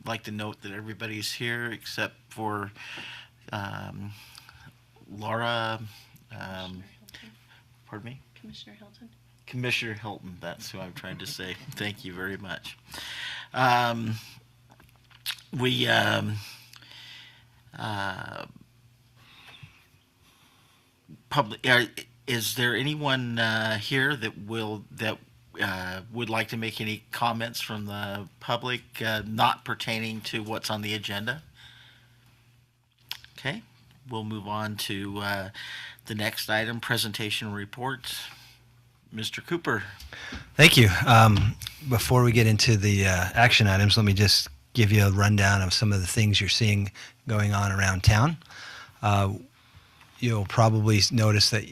like to note that everybody's here except for Laura. Um, pardon me? Commissioner Hilton. Commissioner Hilton, that's who I'm trying to say. Thank you very much. Um, we public. Is there anyone here that would like to make any comments from the public not pertaining to what's on the agenda? Okay, we'll move on to the next item, presentation reports. Mr. Cooper. Thank you. Before we get into the action items, let me just give you a rundown of some of the things you're seeing going on around town. You'll probably notice that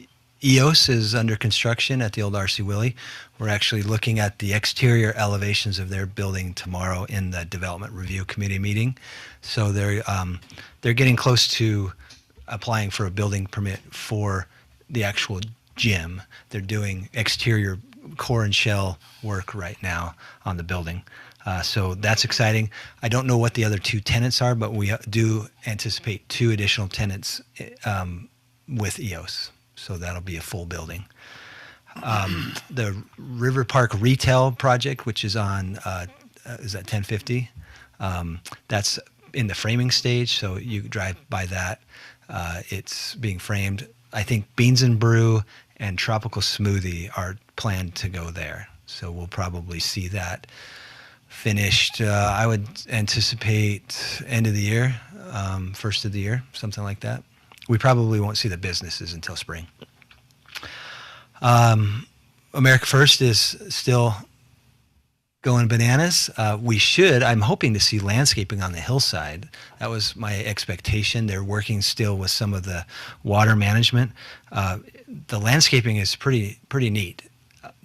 EOS is under construction at the old RC Willey. We're actually looking at the exterior elevations of their building tomorrow in the Development Review Committee meeting. So they're getting close to applying for a building permit for the actual gym. They're doing exterior core and shell work right now on the building. So that's exciting. I don't know what the other two tenants are, but we do anticipate 2 additional tenants with EOS. So that'll be a full building. The River Park Retail project, which is on, is that 1050? That's in the framing stage, so you drive by that. It's being framed. I think Beans and Brew and Tropical Smoothie are planned to go there. So we'll probably see that finished, I would anticipate end of the year, first of the year, something like that. We probably won't see the businesses until spring. America First is still going bananas. I'm hoping to see landscaping on the hillside. That was my expectation. They're working still with some of the water management. The landscaping is pretty neat.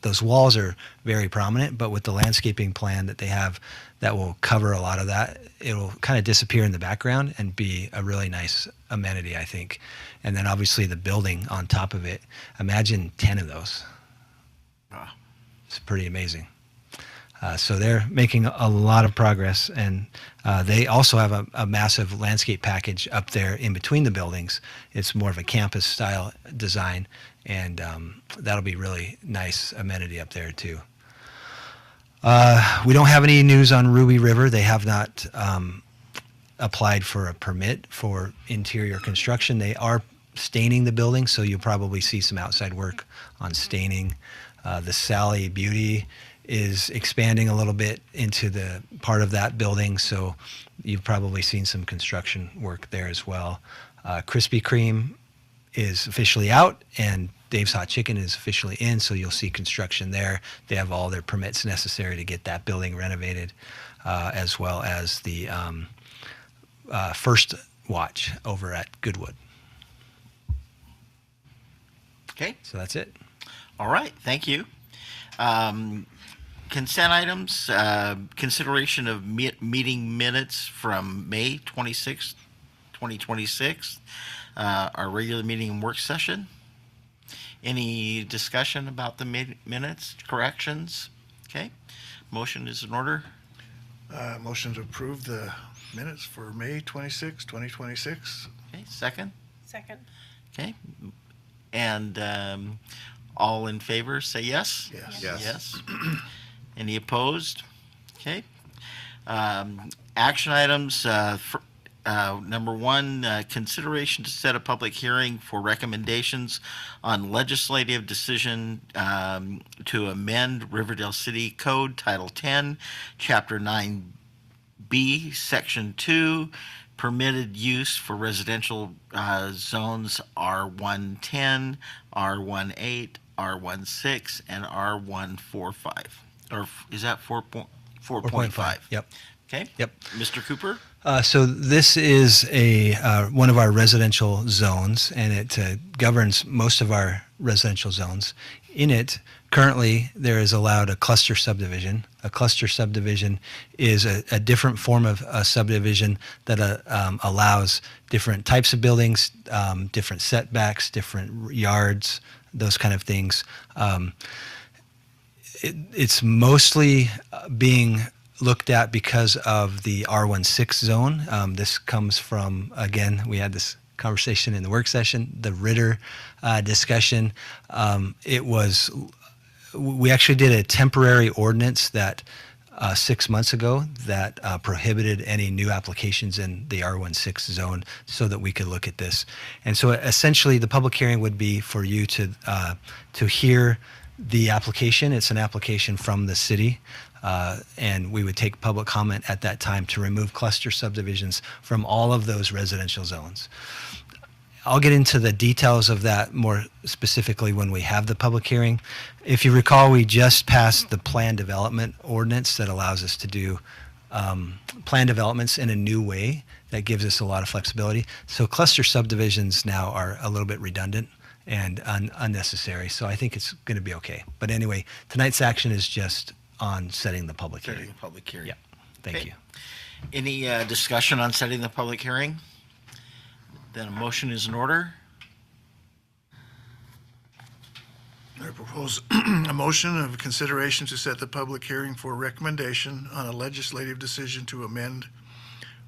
Those walls are very prominent, but with the landscaping plan that they have that will cover a lot of that, it will kind of disappear in the background and be a really nice amenity, I think. And then obviously the building on top of it. Imagine 10 of those. Wow. It's pretty amazing. So they're making a lot of progress, and they also have a massive landscape package up there in between the buildings. It's more of a campus style design, and that'll be really nice amenity up there too. We don't have any news on Ruby River. They have not applied for a permit for interior construction. They are staining the building, so you'll probably see some outside work on staining. The Sally Beauty is expanding a little bit into the part of that building, so you've probably seen some construction work there as well. Krispy Kreme is officially out, and Dave's Hot Chicken is officially in, so you'll see construction there. They have all their permits necessary to get that building renovated, as well as the First Watch over at Goodwood. Okay. So that's it. All right. Thank you. Consent items, consideration of meeting minutes from May 26th, 2026, our regular meeting and work session. Any discussion about the minutes, corrections? Okay. Motion is in order. Motion to approve the minutes for May 26, 2026. Okay. Second. Second. Okay. And all in favor, say yes. Yes. Yes. Any opposed? Okay. Action items. Number 1, consideration to set a public hearing for recommendations on legislative decision to amend Riverdale City Code Title 10, Chapter 9B, Section 2, permitted use for residential zones R110, R18, R16, and R145. Or is that 4.5? Yep. Okay. Yep. Mr. Cooper? So this is one of our residential zones, and it governs most of our residential zones. In it, currently, there is allowed a cluster subdivision. A cluster subdivision is a different form of a subdivision that allows different types of buildings, different setbacks, different yards, those kind of things. It's mostly being looked at because of the R16 zone. This comes from, again, we had this conversation in the work session, the Ritter discussion. We actually did a temporary ordinance that 6 months ago that prohibited any new applications in the R16 zone so that we could look at this. And so essentially the public hearing would be for you to hear the application. It's an application from the city. And we would take public comment at that time to remove cluster subdivisions from all of those residential zones. I'll get into the details of that more specifically when we have the public hearing. If you recall, we just passed the plan development ordinance that allows us to do plan developments in a new way that gives us a lot of flexibility. So cluster subdivisions now are a little bit redundant and unnecessary. So I think it's going to be okay. But anyway, tonight's action is just on setting the public Setting hearing. the public hearing. Yeah, thank Okay. you. Any discussion on setting the public hearing? Then a motion is in order. I propose a motion of consideration to set the public hearing for recommendation on a legislative decision to amend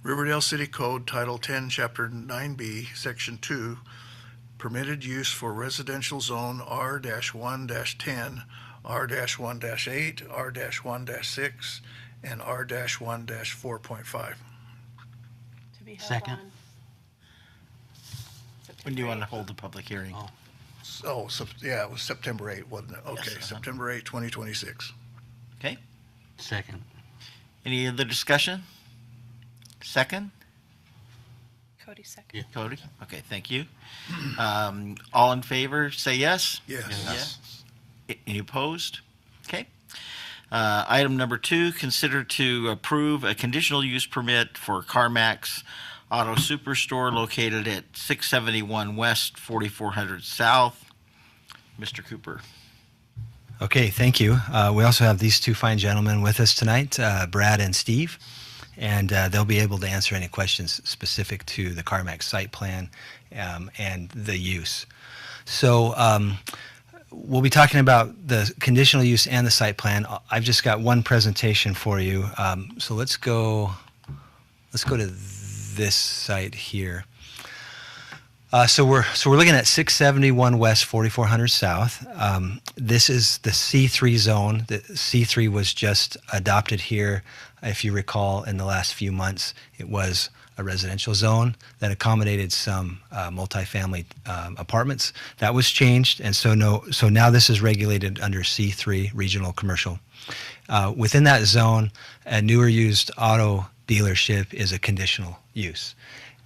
Riverdale City Code Title 10, Chapter 9B, Section 2, permitted use for residential zone R-1-10, R-1-8, R-1-6, and R-1-4.5. To be held Second. on When do you want to September hold the public hearing? Yeah, it was September 8, wasn't it? Okay, Yes, September 8, 2026. Okay. Second. Any other discussion? Second? 8th. Cody second. Yeah. Cody? Okay, thank you. All in favor, say yes. Yes. Yes. Any opposed? Okay. Item number 2, consider to approve a conditional use permit for CarMax Auto Superstore located at 671 West, 4400 South. Mr. Cooper. Okay, thank you. We also have these two fine gentlemen with us tonight, Brad and Steve, and they'll be able to answer any questions specific to the CarMax site plan and the use. So we'll be talking about the conditional use and the site plan. I've just got one presentation for you. So let's go to this site here. So we're looking at 671 West, 4400 South. This is the C3 zone. The C3 was just adopted here. If you recall, in the last few months, it was a residential zone that accommodated some multifamily apartments. That was changed, and so now this is regulated under C3 regional commercial. Within that zone, a newer used auto dealership is a conditional use.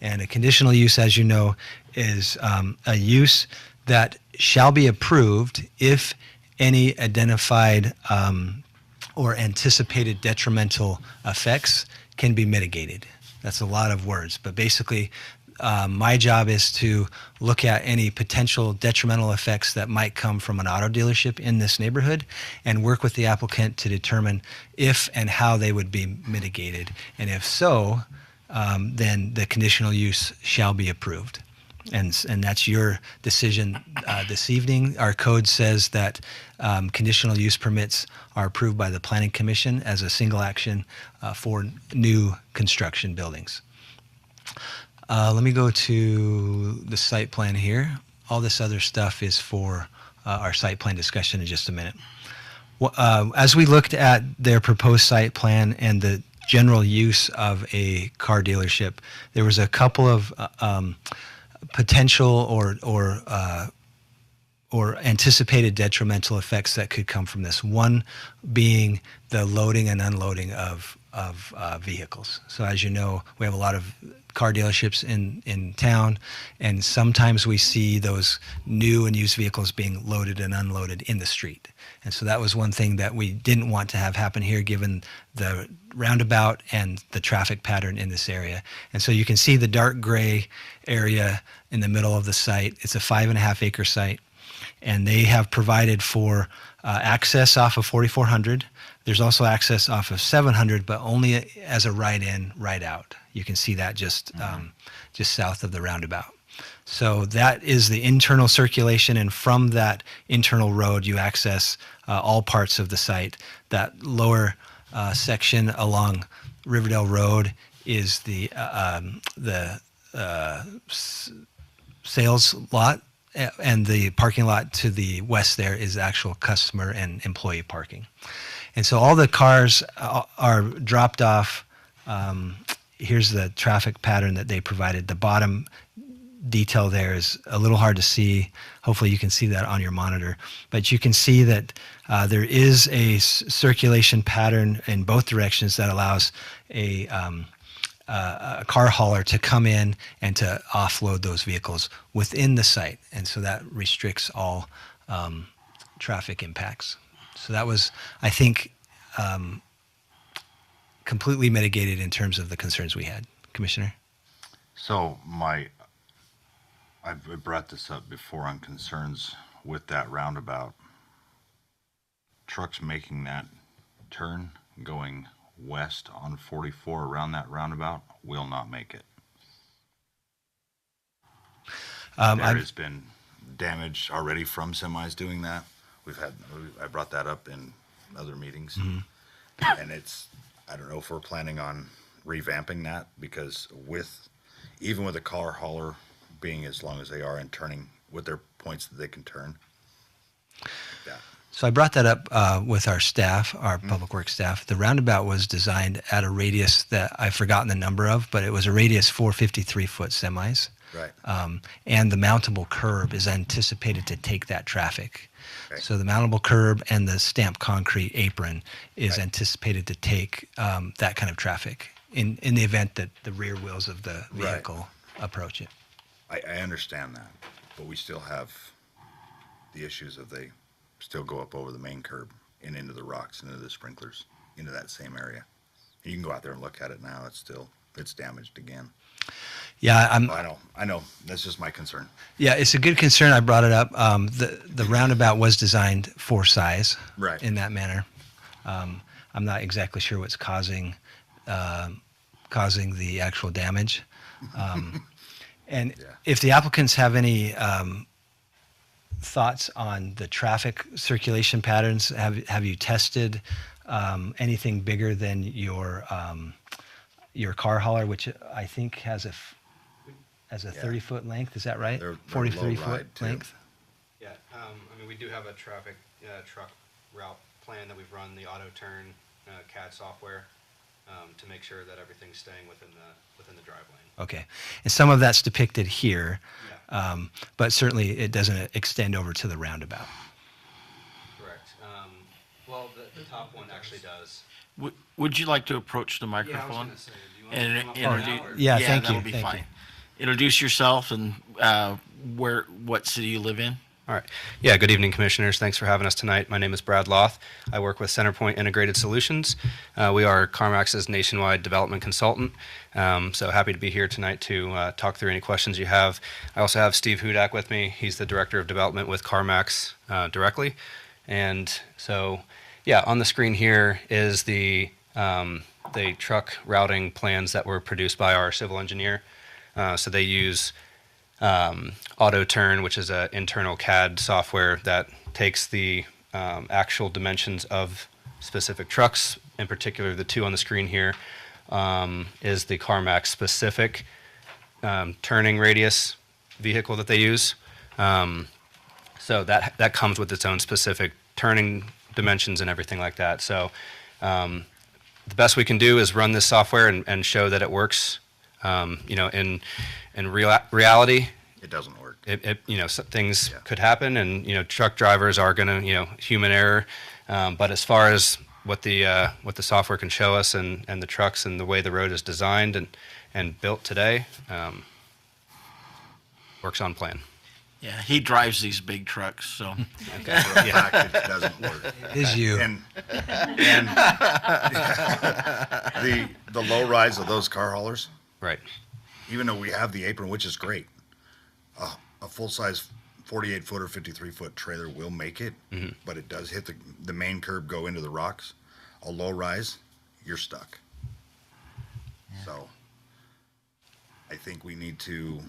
And a conditional use, as you know, is a use that shall be approved if any identified or anticipated detrimental effects can be mitigated. That's a lot of words, but basically my job is to look at any potential detrimental effects that might come from an auto dealership in this neighborhood and work with the applicant to determine if and how they would be mitigated. And if so, then the conditional use shall be approved. And that's your decision this evening. Our code says that conditional use permits are approved by the Planning Commission as a single action for new construction buildings. Let me go to the site plan here. All this other stuff is for our site plan discussion in just a minute. As we looked at their proposed site plan and the general use of a car dealership, there was a couple of potential or anticipated detrimental effects that could come from this. One being the loading and unloading of vehicles. So as you know, we have a lot of car dealerships in town, and sometimes we see those new and used vehicles being loaded and unloaded in the street. And so that was one thing that we didn't want to have happen here given the roundabout and the traffic pattern in this area. And so you can see the dark gray area in the middle of the site. It's a 5.5 acre site, and they have provided for access off of 4400. There's also access off of 700, but only as a right in, right out. You can see that just south of the roundabout. So that is the internal circulation, and from that internal road, you access all parts of the site. That lower section along Riverdale Road is the sales lot, and the parking lot to the west there is actual customer and employee parking. And so all the cars are dropped off. Here's the traffic pattern that they provided. The bottom detail there is a little hard to see. Hopefully you can see that on your monitor. But you can see that there is a circulation pattern in both directions that allows a car hauler to come in and to offload those vehicles within the site. And so that restricts all traffic impacts. So that was, I think, completely mitigated in terms of the concerns we had. Commissioner? So I've brought this up before on concerns with that roundabout. Trucks making that turn going west on 44 around that roundabout will not make it. There has been damage already from semis doing that. I brought that up in other meetings. And I don't know if we're planning on revamping that, because even with a car hauler being as long as they are and turning with their points that they can turn. Yeah. So I brought that up with our staff, our public works staff. The roundabout was designed at a radius that I've forgotten the number of, but it was a radius for 53-foot semis. Right. And the mountable curb is anticipated to take that traffic. Okay. So the mountable curb and the stamped concrete apron is anticipated to take that kind of traffic in the event that the rear wheels of the vehicle approach it. I understand that, but we still have the issues of they still go up over the main curb and into the rocks and into the sprinklers, into that same area. You can go out there and look at it now. It's damaged again. Yeah, I know. That's just my concern. Yeah, it's a good concern. I brought it up. The roundabout was designed for size, Right. in that manner. I'm not exactly sure what's causing the actual damage. And Yeah. if the applicants have any thoughts on the traffic circulation patterns, have you tested anything bigger than your car hauler, which I think has a 30-foot length? Is that right? They're 43-foot low-ride, too. length. Yeah, I mean, we do have a traffic truck route plan that we've run the auto turn CAD software to make sure that everything's staying within the drive lane. Okay, and some of that's depicted here, Yeah. but certainly it doesn't extend over to the roundabout. Correct. Well, the top one actually does. Would you like to approach the Yeah, I was microphone? gonna say, do you want to come up introduce- now, or- Yeah, thank that'll you, be thank fine. you. Introduce yourself and what city you live in. All right. Yeah, good evening, Commissioners. Thanks for having us tonight. My name is Brad Loth. I work with CenterPoint Integrated Solutions. We are CarMax's nationwide development consultant. So happy to be here tonight to talk through any questions you have. I also have Steve Hudak with me. He's the Director of Development with CarMax directly. And so, yeah, on the screen here is the truck routing plans that were produced by our civil engineer. So they use AutoTurn, which is an internal CAD software that takes the actual dimensions of specific trucks. In particular, the two on the screen here is the CarMax specific turning radius vehicle that they use. So that comes with its own specific turning dimensions and everything like that. So the best we can do is run this software and show that it works. In reality, It doesn't work. things Yeah. could happen, and truck drivers are gonna human error. But as far as what the software can show us and the trucks and the way the road is designed and built today, works on plan. Yeah, he drives these big trucks, so Yeah, it doesn't work. It is you. And the low rise of those car haulers, Right. even though we have the apron, which is great, a full size 48-foot or 53-foot trailer will make it, but it does hit the main curb, go into the rocks. A low rise, you're stuck. So I think we need to,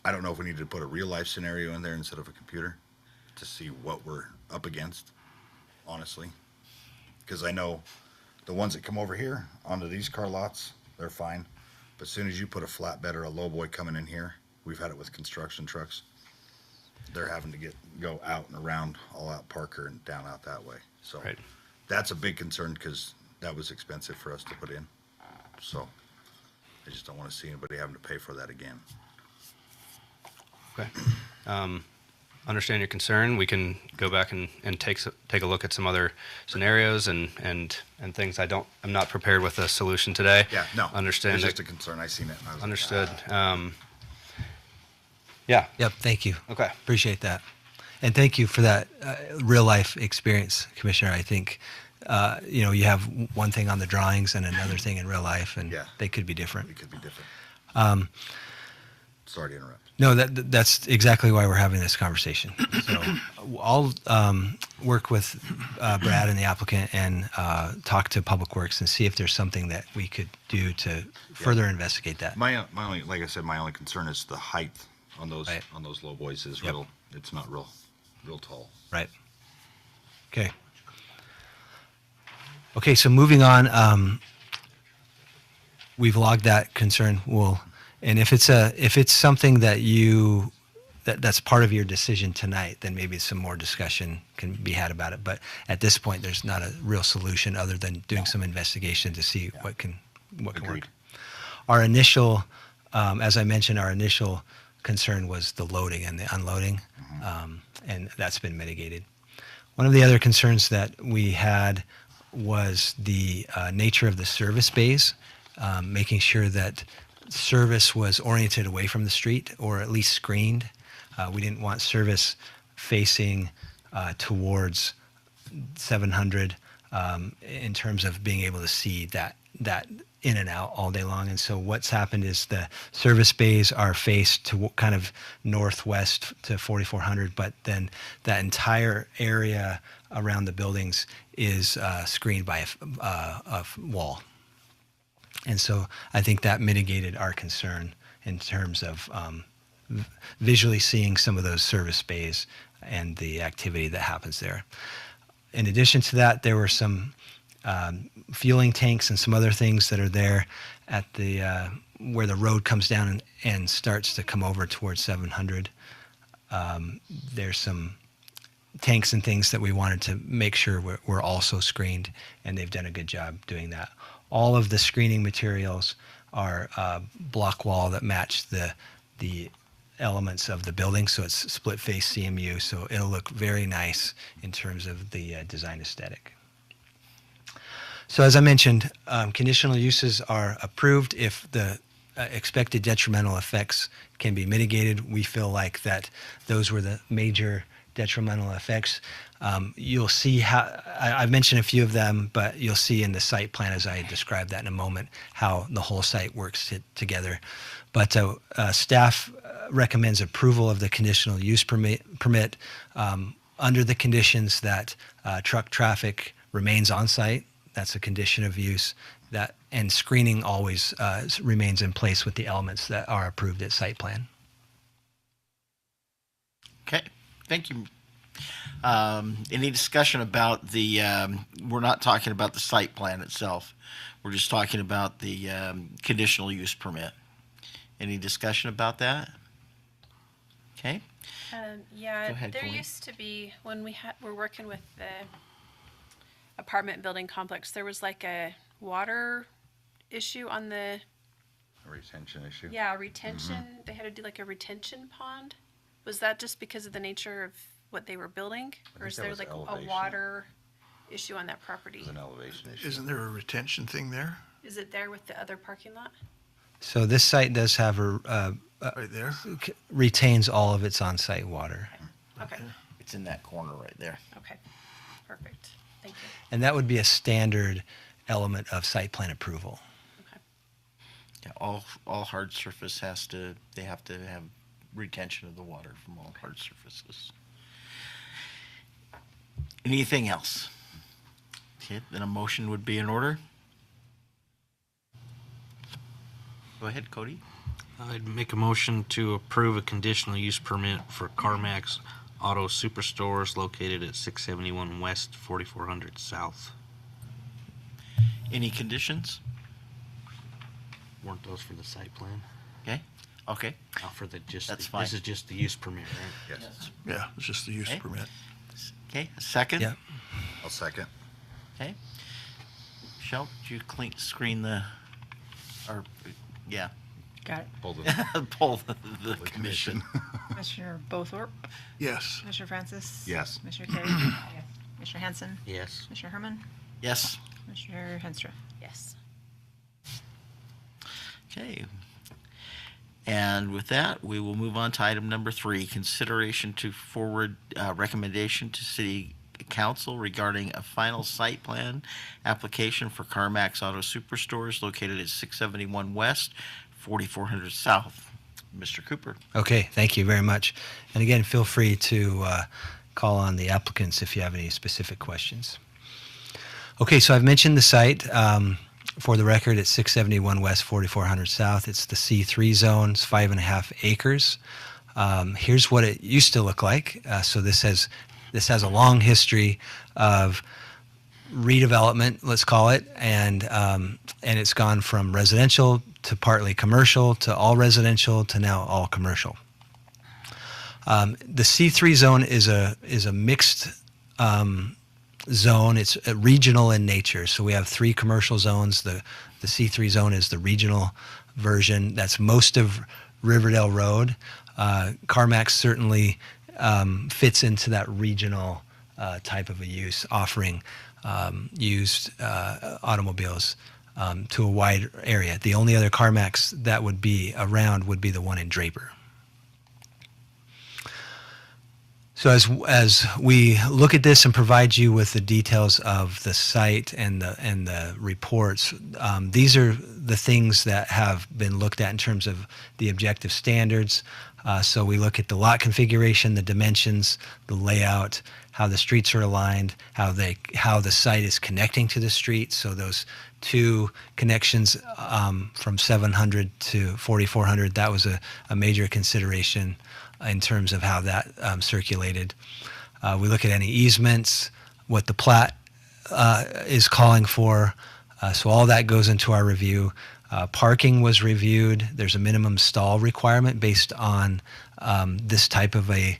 I don't know if we need to put a real life scenario in there instead of a computer to see what we're up against, honestly. Because I know The ones that come over here onto these car lots, they're fine. But as soon as you put a flatbed or a lowboy coming in here, we've had it with construction trucks. They're having to go out and around all out Parker and down out that way. So Right. that's a big concern because that was expensive for us to put in. So I just don't want to see anybody having to pay for that again. Okay. Understand your concern. We can go back and take a look at some other scenarios and things. I'm not prepared with a solution today. Yeah, no. Understand It's that. just a concern. I seen it. And I was like, Understood. "Ah." Yeah. Yep, thank you. Okay. Appreciate that. And thank you for that real life experience, Commissioner. I think, you have one thing on the drawings and another thing in real life, and Yeah. they could be different. It could be different. Sorry to interrupt. No, that's exactly why we're having this conversation. So I'll work with Brad and the applicant and talk to Public Works and see if there's something that we could do to further investigate that. My only, like I said, my only concern is the height on those Right. low boys is Yep. it's not real tall. Right. Okay. Okay, so moving on, we've logged that concern. And if it's something that that's part of your decision tonight, then maybe some more discussion can be had about it. But at this point, there's not a real solution other than doing some investigation to see what can Agreed. work. Our initial, as I mentioned, our initial concern was the loading and the unloading, and that's been mitigated. One of the other concerns that we had was the nature of the service bays, making sure that service was oriented away from the street or at least screened. We didn't want service facing towards 700 in terms of being able to see that in and out all day long. And so what's happened is the service bays are faced to kind of northwest to 4400, but then that entire area around the buildings is screened by a wall. And so I think that mitigated our concern in terms of visually seeing some of those service bays and the activity that happens there. In addition to that, there were some fueling tanks and some other things that are there at the where the road comes down and starts to come over towards 700. There's some tanks and things that we wanted to make sure were also screened, and they've done a good job doing that. All of the screening materials are block wall that match the elements of the building, so it's split face CMU, so it'll look very nice in terms of the design aesthetic. So as I mentioned, conditional uses are approved if the expected detrimental effects can be mitigated. We feel like that those were the major detrimental effects. You'll see how, I've mentioned a few of them, but you'll see in the site plan, as I describe that in a moment, how the whole site works together. But staff recommends approval of the conditional use permit under the conditions that truck traffic remains on site. That's a condition of use. And screening always remains in place with the elements that are approved at site plan. Okay, thank you. Any discussion about we're not talking about the site plan itself. We're just talking about the conditional use permit. Any discussion about that? Okay, Yeah, Go ahead, there Colleen. used to be, when we're working with the apartment building complex, there was like a water issue on the, A retention issue. yeah, retention. They had to do like a retention pond. Was that just because of the nature of what they were building? Or think is that there was like a elevation. water issue on that property? It's an elevation issue. Isn't there a retention thing there, Is it there with the other parking lot? So this site does have right there? retains all of its on-site water. Okay, it's in that corner right there. okay, perfect. Thank you. And that would be a standard element of site plan approval. Okay. Yeah, all hard surface they have to have retention of the water from all hard surfaces. Anything else? Okay, then a motion would be in order. Go ahead, Cody. I'd make a motion to approve a conditional use permit for CarMax Auto Superstores located at 671 West, 4400 South. Any conditions? Weren't those for the site plan? Okay. Not for the just. That's the, fine. This is just the use permit, right? Yes. Yeah, it's just the use Okay. permit. Okay, a second? Yeah. I'll second. Okay. Michelle, did you screen the, or, yeah, Got it. Hold it. poll the commission. Commissioner Bothorpe, Yes. Commissioner Francis. Yes. Commissioner Carey. Yes. Commissioner Hanson. Yes. Commissioner Herman. Yes. Commissioner Henstra. Yes. Okay. And with that, we will move on to item number 3, consideration to forward recommendation to City Council regarding a final site plan application for CarMax Auto Superstores located at 671 West, 4400 South. Mr. Cooper. Okay, thank you very much. And again, feel free to call on the applicants if you have any specific questions. Okay, so I've mentioned the site. For the record, it's 671 West, 4400 South. It's the C3 zone. It's 5.5 acres. Here's what it used to look like. So this has a long history of redevelopment, let's call it, and it's gone from residential to partly commercial to all residential to now all commercial. The C3 zone is a mixed zone. It's regional in nature. So we have 3 commercial zones. The C3 zone is the regional version. That's most of Riverdale Road. CarMax certainly fits into that regional type of a use, offering used automobiles to a wide area. The only other CarMax that would be around would be the one in Draper. So as we look at this and provide you with the details of the site and the reports, these are the things that have been looked at in terms of the objective standards. So we look at the lot configuration, the dimensions, the layout, how the streets are aligned, how the site is connecting to the street. So those 2 connections from 700 to 4400, that was a major consideration in terms of how that circulated. We look at any easements, what the plat is calling for. So all that goes into our review. Parking was reviewed. There's a minimum stall requirement based on this type of a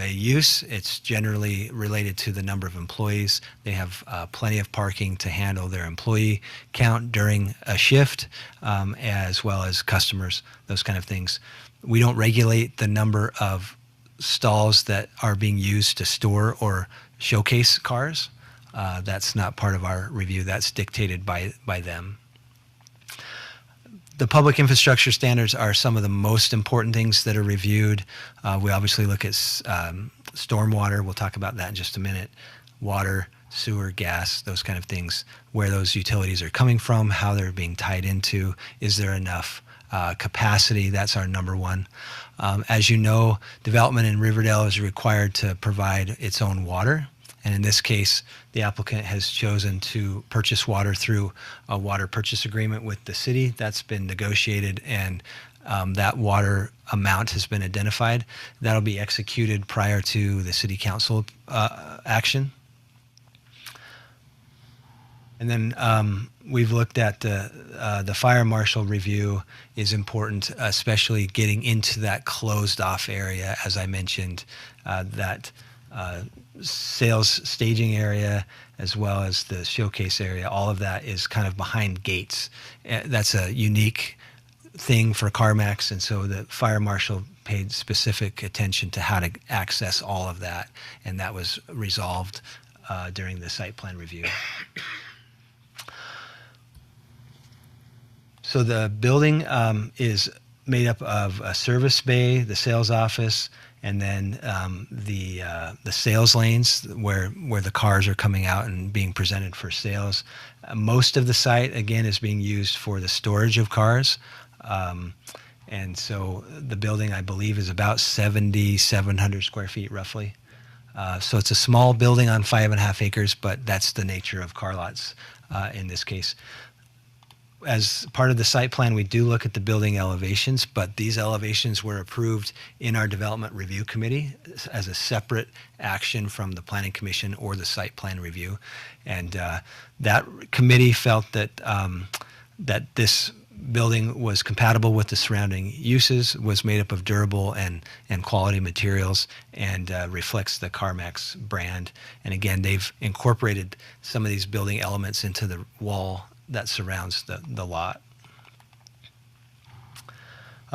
use. It's generally related to the number of employees. They have plenty of parking to handle their employee count during a shift, as well as customers, those kind of things. We don't regulate the number of stalls that are being used to store or showcase cars. That's not part of our review. That's dictated by them. The public infrastructure standards are some of the most important things that are reviewed. We obviously look at stormwater. We'll talk about that in just a minute. Water, sewer, gas, those kind of things, where those utilities are coming from, how they're being tied into, is there enough capacity. That's our number one. As you know, development in Riverdale is required to provide its own water. And in this case, the applicant has chosen to purchase water through a water purchase agreement with the city. That's been negotiated, and that water amount has been identified. That'll be executed prior to the city council action. And then we've looked at the fire marshal review is important, especially getting into that closed off area, as I mentioned, that sales staging area as well as the showcase area. All of that is kind of behind gates. That's a unique thing for CarMax, and so the fire marshal paid specific attention to how to access all of that, and that was resolved during the site plan review. So the building is made up of a service bay, the sales office, and then the sales lanes where the cars are coming out and being presented for sales. Most of the site, again, is being used for the storage of cars. And so the building, I believe, is about 7,700 square feet roughly. So it's a small building on 5.5 acres, but that's the nature of car lots in this case. as part of the site plan, we do look at the building elevations, but these elevations were approved in our development review committee as a separate action from the planning commission or the site plan review. And that committee felt that that this building was compatible with the surrounding uses, was made up of durable and quality materials, and reflects the CarMax brand. And again, they've incorporated some of these building elements into the wall that surrounds the lot.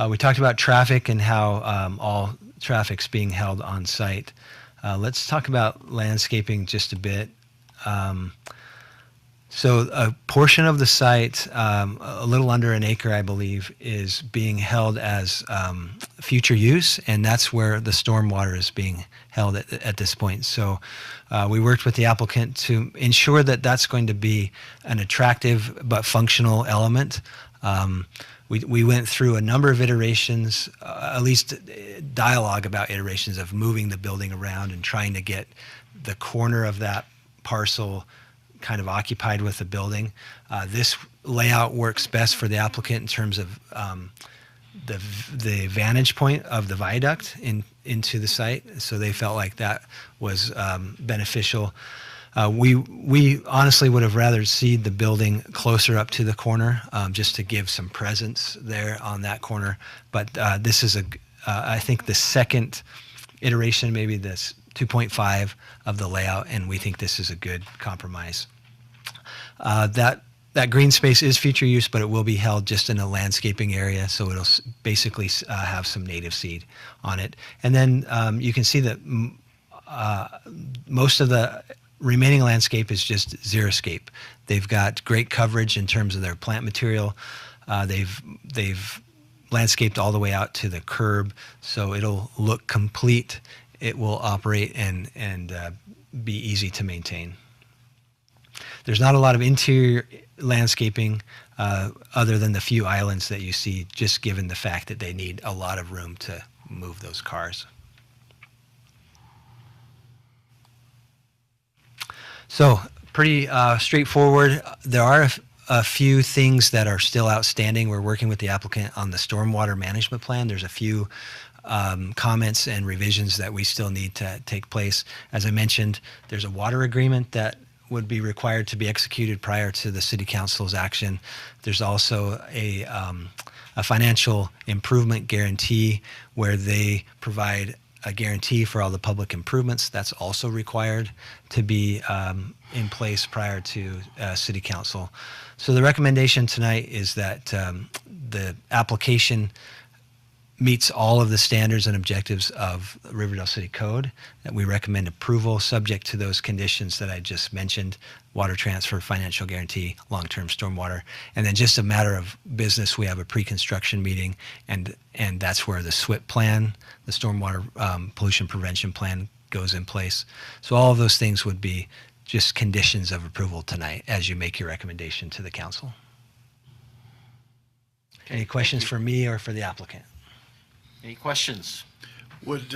We talked about traffic and how all traffic's being held on site. Let's talk about landscaping just a bit. So a portion of the site, a little under an acre, I believe, is being held as future use, and that's where the stormwater is being held at this point. So we worked with the applicant to ensure that that's going to be an attractive but functional element. We went through a number of iterations, at least dialogue about iterations of moving the building around and trying to get the corner of that parcel kind of occupied with the building. This layout works best for the applicant in terms of the vantage point of the viaduct into the site. So they felt like that was beneficial. We honestly would have rather seen the building closer up to the corner, just to give some presence there on that corner. But this is I think the second iteration, maybe this 2.5 of the layout, and we think this is a good compromise. That green space is future use, but it will be held just in a landscaping area, so it'll basically have some native seed on it. And then you can see that most of the remaining landscape is just xeriscape. They've got great coverage in terms of their plant material. They've landscaped all the way out to the curb, so it'll look complete. It will operate and be easy to maintain. There's not a lot of interior landscaping other than the few islands that you see, just given the fact that they need a lot of room to move those cars. So pretty straightforward. There are a few things that are still outstanding. We're working with the applicant on the stormwater management plan. There's a few comments and revisions that we still need to take place. As I mentioned, there's a water agreement that would be required to be executed prior to the city council's action. There's also a financial improvement guarantee where they provide a guarantee for all the public improvements. That's also required to be in place prior to city council. So the recommendation tonight is that the application meets all of the standards and objectives of Riverdale City Code, that we recommend approval subject to those conditions that I just mentioned: water transfer, financial guarantee, long-term stormwater. And then just a matter of business, we have a pre-construction meeting, and that's where the SWIP plan, the stormwater pollution prevention plan, goes in place. So all of those things would be just conditions of approval tonight as you make your recommendation to the council. Any questions for me or for the applicant? Any questions? Would,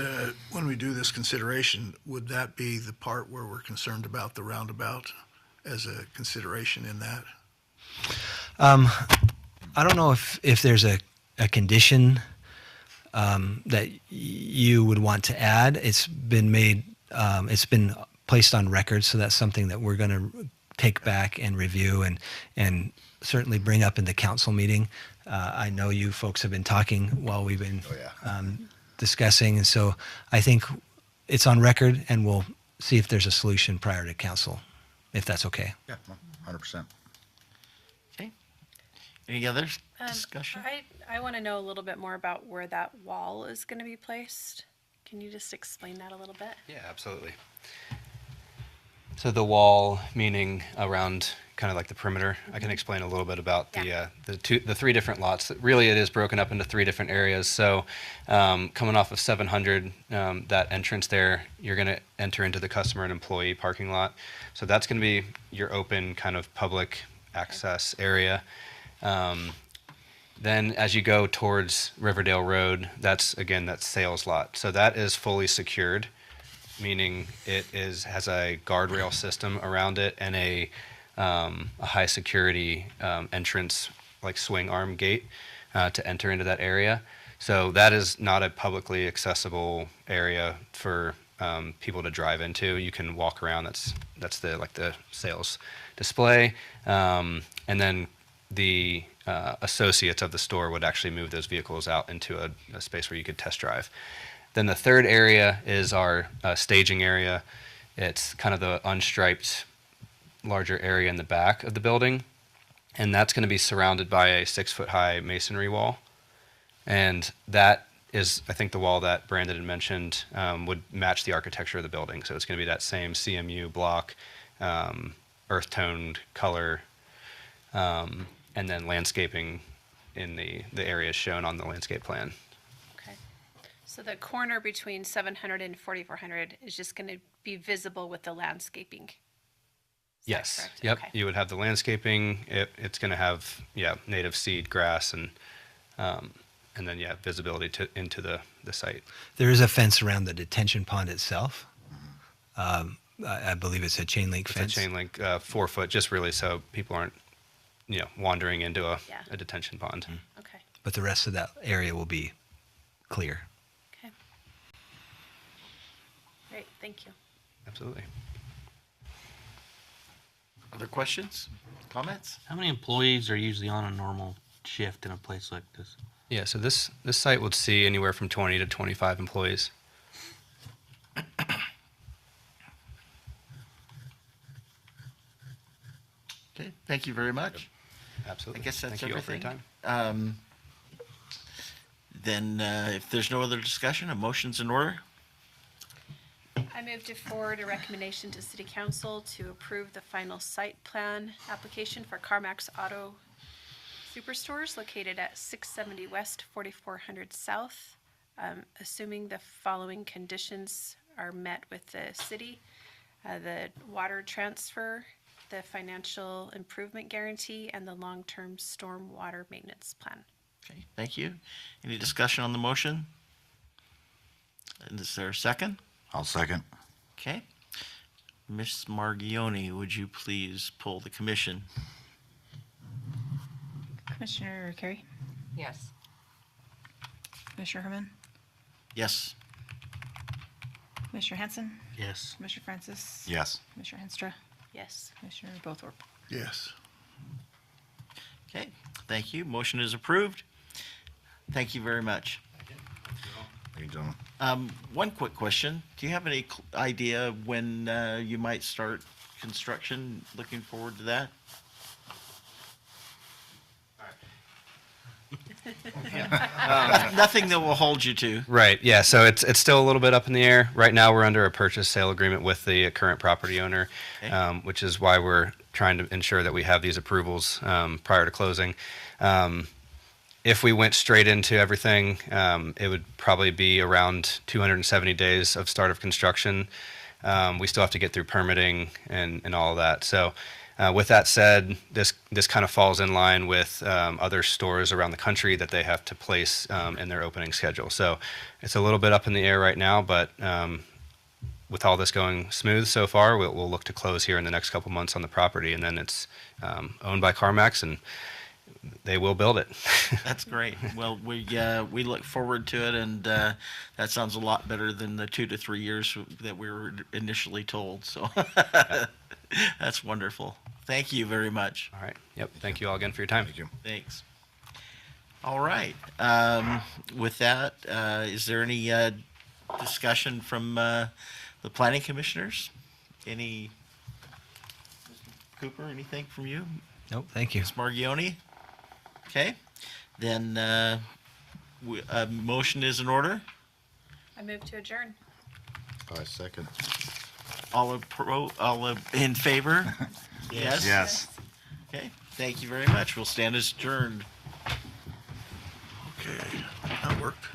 when we do this consideration, would that be the part where we're concerned about the roundabout as a consideration in that? I don't know if there's a condition that you would want to add. It's been made, it's been placed on record, so that's something that we're going to take back and review and certainly bring up in the council meeting. I know you folks have been talking while we've been discussing, and so I think it's on record, and we'll see if there's a solution prior to council, if that's okay. Yeah, 100%. Okay. Any other discussion? I want to know a little bit more about where that wall is going to be placed. Can you just explain that a little bit? Yeah, absolutely. So the wall, meaning around kind of like the perimeter. I can explain a little bit about the three different lots. Really, it is broken up into three different areas. So coming off of 700, that entrance there, you're going to enter into the customer and employee parking lot. So that's going to be your open kind of public access area. Then as you go towards Riverdale Road, that's sales lot. So that is fully secured, meaning it has a guardrail system around it and a high security entrance like swing arm gate to enter into that area. So that is not a publicly accessible area for people to drive into. You can walk around. That's the sales display, and then the associates of the store would actually move those vehicles out into a space where you could test drive. Then the third area is our staging area. It's kind of the unstriped larger area in the back of the building, and that's going to be surrounded by a 6-foot-high masonry wall. And that is, I think, the wall that Brandon had mentioned would match the architecture of the building. So it's going to be that same CMU block, earth-toned color, and then landscaping in the areas shown on the landscape plan. Okay. So the corner between 700 and 4400 is just going to be visible with the landscaping? Is that Yes. correct? Yep. Okay. You would have the landscaping. It's going to have native seed, grass, and then visibility into the site. There is a fence around the detention pond itself. I believe it's a chain link It's fence. a chain link, 4 foot, just really so people aren't wandering into Yeah. a detention pond. Okay. But the rest of that area will be clear. Okay. Great. Thank you. Absolutely. Other questions, comments? How many employees are usually on a normal shift in a place like this? Yeah, so this site would see anywhere from 20 to 25 employees. Okay, thank you very much. Absolutely. I guess that's Thank you all for your everything. time. Then, if there's no other discussion, a motion's in order. I move to forward a recommendation to City Council to approve the final site plan application for CarMax Auto Superstores located at 670 West, 4400 South, assuming the following conditions are met with the city: the water transfer, the financial improvement guarantee, and the long-term storm water maintenance plan. Okay, thank you. Any discussion on the motion? And is there a second? I'll second. Okay. Ms. Margione, would you please pull the commission? Commissioner Carey? Yes. Commissioner Herman? Yes. Commissioner Hanson? Yes. Commissioner Francis? Yes. Commissioner Henstra? Yes. Commissioner Bothorp? Yes. Okay, thank you. Motion is approved. Thank you very much. Thank you, gentlemen. One quick question. Do you have any idea when you might start construction? Looking forward to that? Nothing that will hold you to. Right. Yeah. So it's still a little bit up in the air. Right now, we're under a purchase sale agreement with the current property owner, Okay. which is why we're trying to ensure that we have these approvals prior to closing. If we went straight into everything, it would probably be around 270 days of start of construction. We still have to get through permitting and all of that. So. With that said, this kind of falls in line with other stores around the country that they have to place in their opening schedule. So it's a little bit up in the air right now, but with all this going smooth so far, we'll look to close here in the next couple months on the property, and then it's owned by CarMax, and they will build it. That's great. Well, we look forward to it, and that sounds a lot better than the 2 to 3 years that we were initially told. So that's wonderful. Thank you very much. All right. Yep. Thank you all again for your time. Thank you. Thanks. All right. With that, is there any discussion from the planning commissioners? Any, Mr. Cooper, anything from you? Nope, thank you. Ms. Margione? Okay. Then a motion is in order. I move to adjourn. I second. All in favor? Yes? Yes. Okay. Thank you very much. We'll stand as adjourned. Okay, that worked.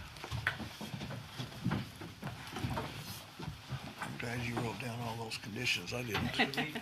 I'm glad you wrote down all those conditions. I didn't.